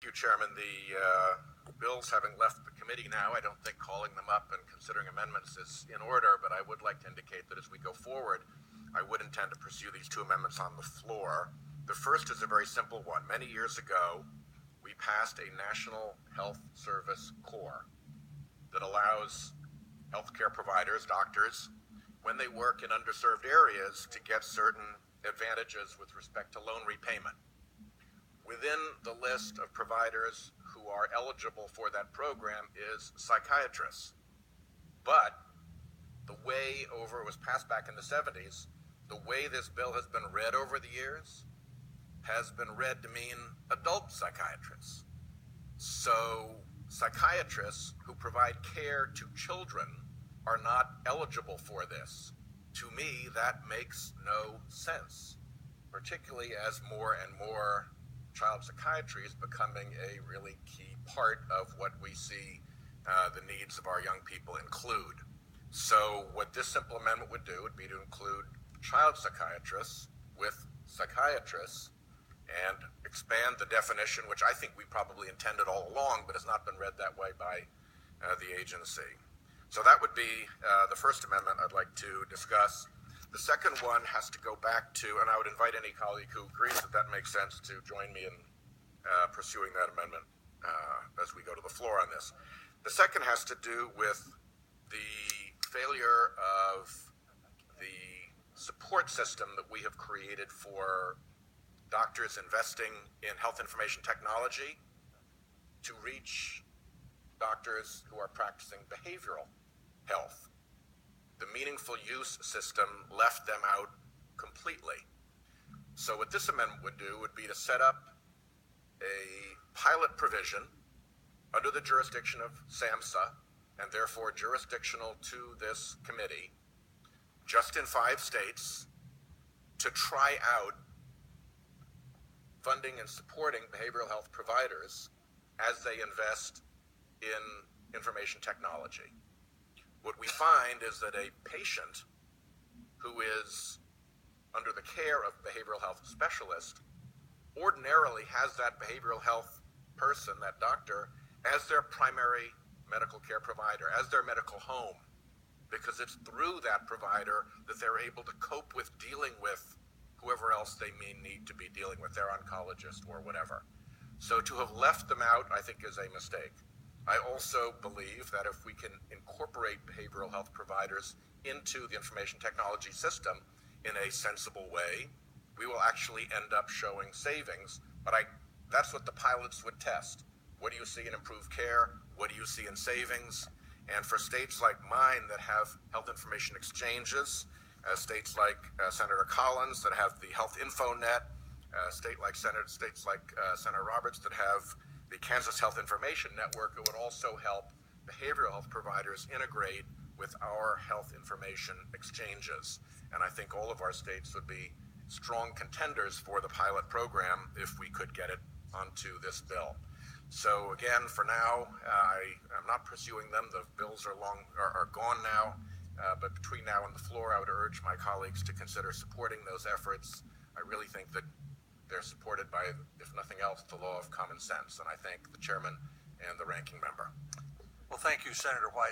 you, Chairman. The bills having left the committee now, I don't think calling them up and considering amendments is in order, but I would like to indicate that as we go forward, I would intend to pursue these two amendments on the floor. The first is a very simple one. Many years ago, we passed a National Health Service Corps that allows healthcare providers, doctors, when they work in underserved areas, to get certain advantages with respect to loan repayment. Within the list of providers who are eligible for that program is psychiatrists. But the way over, it was passed back in the 70s, the way this bill has been read over the years has been read to mean adult psychiatrists. So psychiatrists who provide care to children are not eligible for this. To me, that makes no sense, particularly as more and more child psychiatry is becoming a really key part of what we see the needs of our young people include. So what this simple amendment would do would be to include child psychiatrists with psychiatrists and expand the definition, which I think we probably intended all along, but has not been read that way by the agency. So that would be the first amendment I'd like to discuss. The second one has to go back to, and I would invite any colleague who agrees that that makes sense to join me in pursuing that amendment as we go to the floor on this. The second has to do with the failure of the support system that we have created for doctors investing in health information technology to reach doctors who are practicing behavioral health. The meaningful use system left them out completely. So what this amendment would do would be to set up a pilot provision under the jurisdiction of SAMHSA, and therefore jurisdictional to this committee, just in 5 states, to try out funding and supporting behavioral health providers as they invest in information technology. What we find is that a patient who is under the care of a behavioral health specialist ordinarily has that behavioral health person, that doctor, as their primary medical care provider, as their medical home, because it's through that provider that they're able to cope with dealing with whoever else they may need to be dealing with, their oncologist or whatever. So to have left them out, I think, is a mistake. I also believe that if we can incorporate behavioral health providers into the information technology system in a sensible way, we will actually end up showing savings. But that's what the pilots would test. What do you see in improved care? What do you see in savings? And for states like mine that have health information exchanges, states like Senator Collins that have the Health Info Net, states like Senator Roberts that have the Kansas Health Information Network, it would also help behavioral health providers integrate with our health information exchanges. And I think all of our states would be strong contenders for the pilot program if we could get it onto this bill. So again, for now, I'm not pursuing them. The bills are gone now. But between now and the floor, I would urge my colleagues to consider supporting those efforts. I really think that they're supported by, if nothing else, the law of common sense. And I thank the chairman and the ranking member. Well, thank you, Senator White.